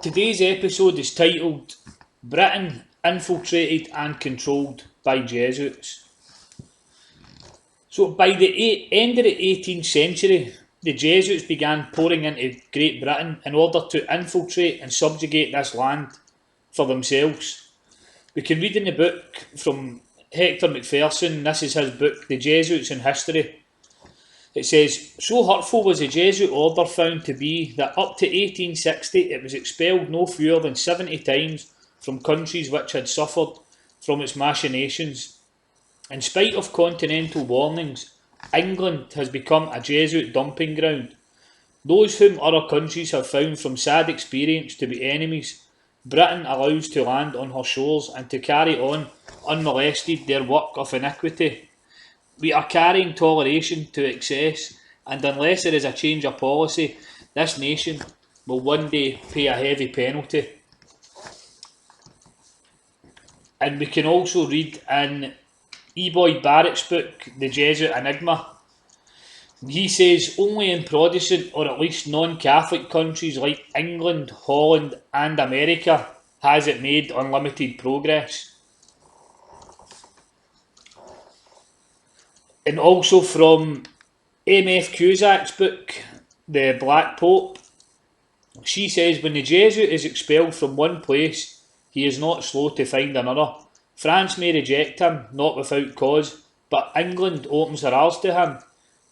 Today's episode is titled Britain Infiltrated and Controlled by Jesuits. So, by the end of the 18th century, the Jesuits began pouring into Great Britain in order to infiltrate and subjugate this land for themselves. We can read in the book from Hector Macpherson, this is his book, The Jesuits in History. It says, so hurtful was the Jesuit Order found to be that up to 1860 it was expelled no fewer than 70 times from countries which had suffered from its machinations. In spite of continental warnings, England has become a Jesuit dumping ground. Those whom other countries have found from sad experience to be enemies, Britain allows to land on her shores and to carry on unmolested their work of iniquity. We are carrying toleration to excess, and unless there is a change of policy, this nation will one day pay a heavy penalty. And we can also read in E. Boyd Barrett's book, The Jesuit Enigma. He says only in Protestant or at least non-Catholic countries like England, Holland and America has it made unlimited progress. And also from M.F. Cusack's book, The Black Pope, she says when the Jesuit is expelled from one place, he is not slow to find another. France may reject him, not without cause, but England opens her arms to him.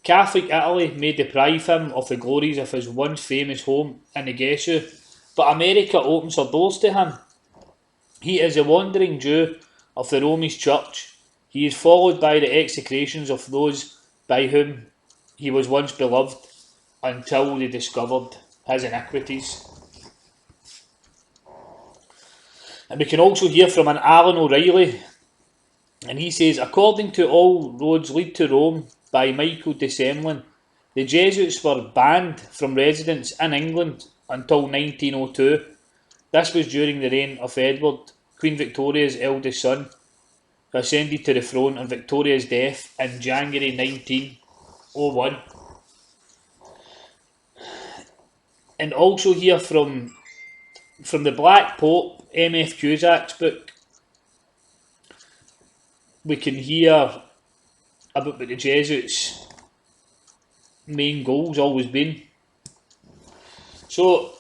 Catholic Italy may deprive him of the glories of his once famous home in the Jesuit, but America opens her doors to him. He is a wandering Jew of the Romish Church. He is followed by the execrations of those by whom he was once beloved until they discovered his iniquities. And we can also hear from an Alan O'Reilly, and he says, according to All Roads Lead to Rome by Michael de Semlin, the Jesuits were banned from residence in England until 1902. This was during the reign of Edward, Queen Victoria's eldest son, who ascended to the throne on Victoria's death in January 1901. And also here from the Black Pope, M.F. Cusack's book, we can hear about what the Jesuits' main goals always been. So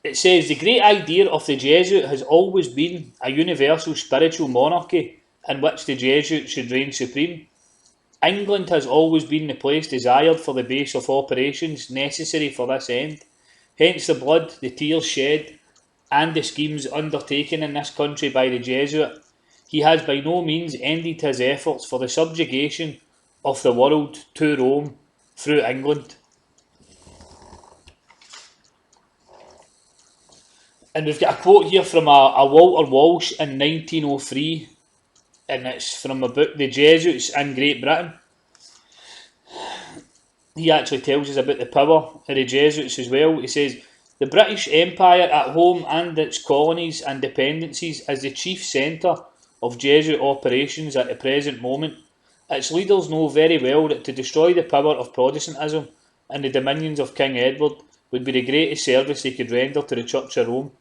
it says the great idea of the Jesuit has always been a universal spiritual monarchy in which the Jesuit should reign supreme. England has always been the place desired for the base of operations necessary for this end. Hence the blood, the tears shed, and the schemes undertaken in this country by the Jesuit. He has by no means ended his efforts for the subjugation of the world to Rome through England. And we've got a quote here from a Walter Walsh in 1903, and it's from a book, The Jesuits in Great Britain. He actually tells us about the power of the Jesuits as well. He says, the British Empire at home and its colonies and dependencies is the chief centre of Jesuit operations at the present moment. Its leaders know very well that to destroy the power of Protestantism in the dominions of King Edward would be the greatest service they could render to the Church of Rome.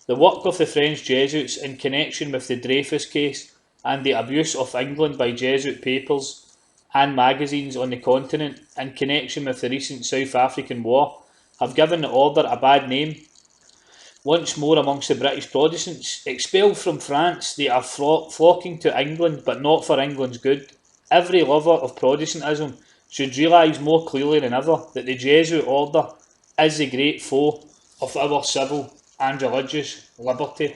The work of the French Jesuits in connection with the Dreyfus case and the abuse of England by Jesuit papers and magazines on the continent in connection with the recent South African War have given the order a bad name. Once more amongst the British Protestants, expelled from France, they are flocking to England, but not for England's good. Every lover of Protestantism should realise more clearly than ever that the Jesuit Order is the great foe of our civil and religious liberty.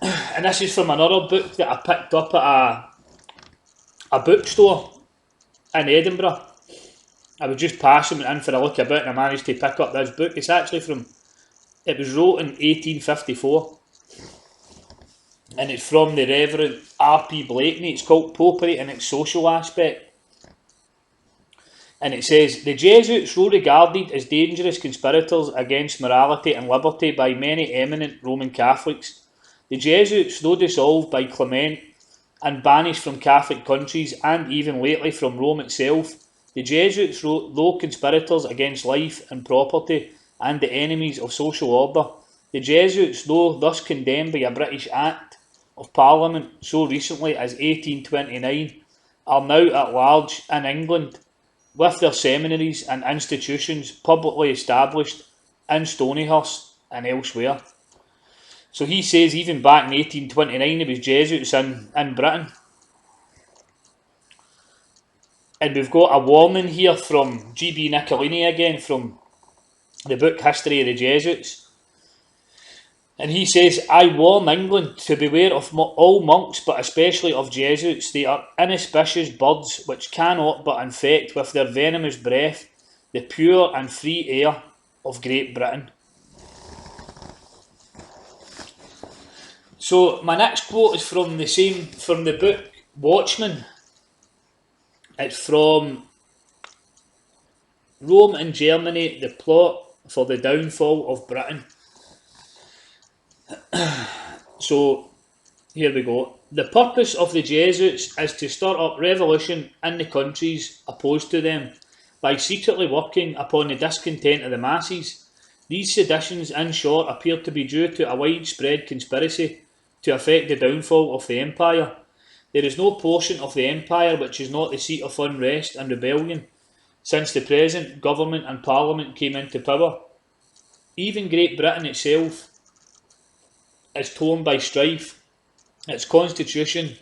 And this is from another book that I picked up at a bookstore in Edinburgh. I was just passing in for a look about and I managed to pick up this book. It's actually it was wrote in 1854 and it's from the Reverend R.P. Blakeney. It's called Popery and its Social Aspect. And it says, the Jesuits were regarded as dangerous conspirators against morality and liberty by many eminent Roman Catholics. The Jesuits, though dissolved by Clement and banished from Catholic countries and even lately from Rome itself, the Jesuits, though conspirators against life and property and the enemies of social order. The Jesuits, though thus condemned by a British Act of Parliament so recently as 1829, are now at large in England, with their seminaries and institutions publicly established in Stonyhurst and elsewhere. So he says even back in 1829 there was Jesuits in Britain. And we've got a warning here from G.B. Nicolini again, from the book History of the Jesuits. And he says, I warn England to beware of all monks, but especially of Jesuits. They are inauspicious birds which cannot but infect with their venomous breath the pure and free air of Great Britain. So my next quote is from the book Watchmen. It's from Rome and Germany, the plot for the downfall of Britain. So here we go. The purpose of the Jesuits is to stir up revolution in the countries opposed to them by secretly working upon the discontent of the masses. These seditions, in short, appear to be due to a widespread conspiracy to effect the downfall of the empire. There is no portion of the empire which is not the seat of unrest and rebellion since the present government and parliament came into power. Even Great Britain itself is torn by strife. Its constitution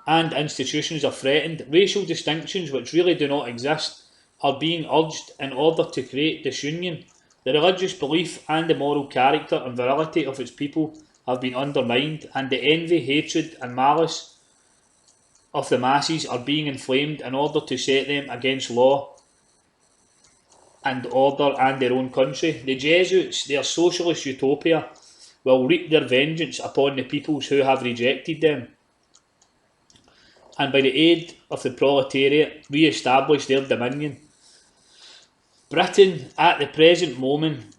and institutions are threatened. Racial distinctions, which really do not exist, are being urged in order to create disunion. The religious belief and the moral character and virility of its people have been undermined, and the envy, hatred and malice of the masses are being inflamed in order to set them against law and order and their own country. The Jesuits, their socialist utopia, will reap their vengeance upon the peoples who have rejected them, and by the aid of the proletariat re-establish their dominion. Britain at the present moment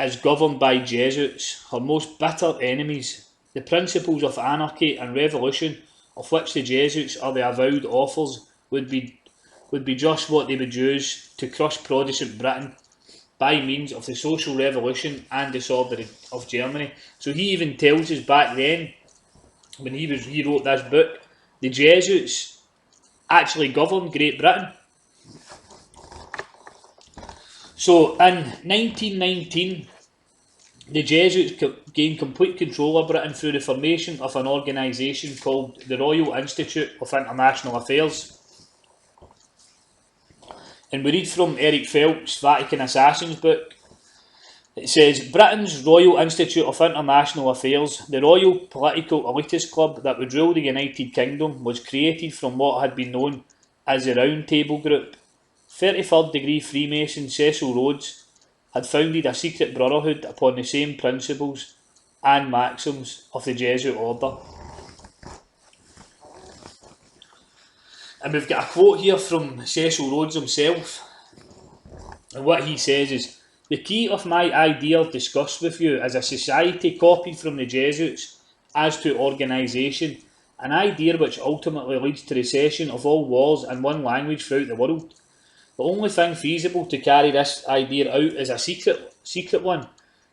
is governed by Jesuits, her most bitter enemies. The principles of anarchy and revolution, of which the Jesuits are the avowed authors, would be just what they would use to crush Protestant Britain by means of the social revolution and disorder of Germany. So he even tells us back then, when he wrote this book, the Jesuits actually governed Great Britain. So in 1919, the Jesuits gained complete control of Britain through the formation of an organisation called the Royal Institute of International Affairs. And we read from Eric Phelps' Vatican Assassins book. It says, Britain's Royal Institute of International Affairs, the royal political elitist club that would rule the United Kingdom, was created from what had been known as the Round Table Group. 33rd degree Freemason Cecil Rhodes had founded a secret brotherhood upon the same principles and maxims of the Jesuit Order. And we've got a quote here from Cecil Rhodes himself. And what he says is, the key of my ideal discussed with you is a society copied from the Jesuits as to organisation, an idea which ultimately leads to the cessation of all wars in one language throughout the world. The only thing feasible to carry this idea out is a secret one,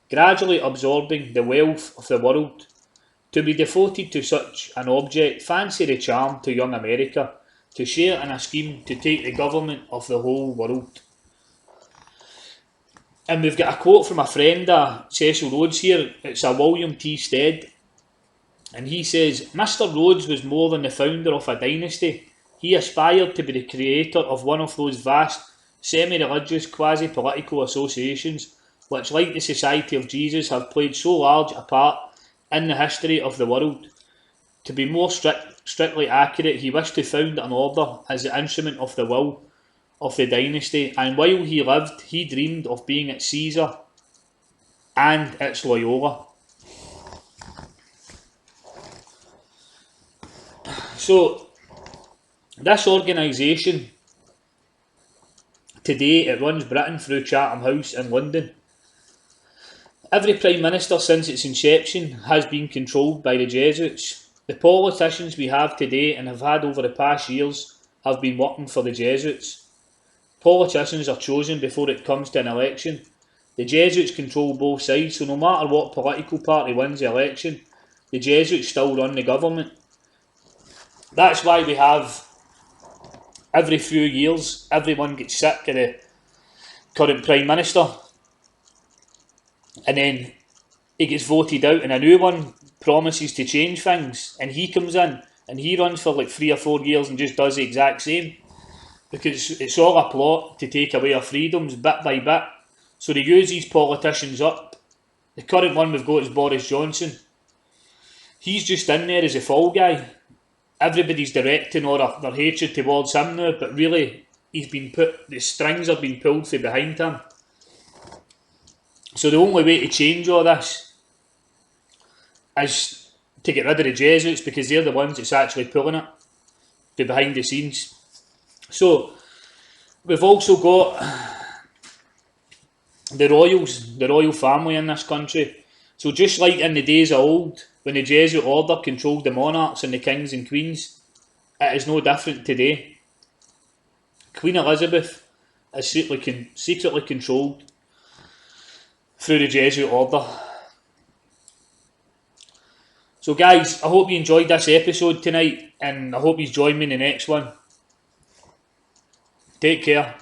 gradually absorbing the wealth of the world. To be devoted to such an object, fancy the charm to young America, to share in a scheme to take the government of the whole world. And we've got a quote from a friend of Cecil Rhodes here. It's a William T. Stead. And he says, Mr. Rhodes was more than the founder of a dynasty. He aspired to be the creator of one of those vast, semi-religious, quasi-political associations which, like the Society of Jesus, have played so large a part in the history of the world. To be more strictly accurate, he wished to found an order as the instrument of the will of the dynasty, and while he lived, he dreamed of being its Caesar and its Loyola. So, this organisation, today it runs Britain through Chatham House in London. Every Prime Minister since its inception has been controlled by the Jesuits. The politicians we have today and have had over the past years have been working for the Jesuits. Politicians are chosen before it comes to an election. The Jesuits control both sides, so no matter what political party wins the election, the Jesuits still run the government. That's why we have, every few years, everyone gets sick of the current Prime Minister, and then he gets voted out and a new one promises to change things, and he comes in and he runs for like 3 or 4 years and just does the exact same, because it's all a plot to take away our freedoms bit by bit. So they use these politicians up. The current one we've got is Boris Johnson. He's just in there as a fall guy. Everybody's directing all their hatred towards him now, but really the strings are being pulled from behind him. So the only way to change all this is to get rid of the Jesuits, because they're the ones that's actually pulling it from behind the scenes. So we've also got the royals, the royal family in this country. So just like in the days of old, when the Jesuit Order controlled the monarchs and the kings and queens, it is no different today. Queen Elizabeth is secretly controlled through the Jesuit Order. So guys, I hope you enjoyed this episode tonight, and I hope you join me in the next one. Take care.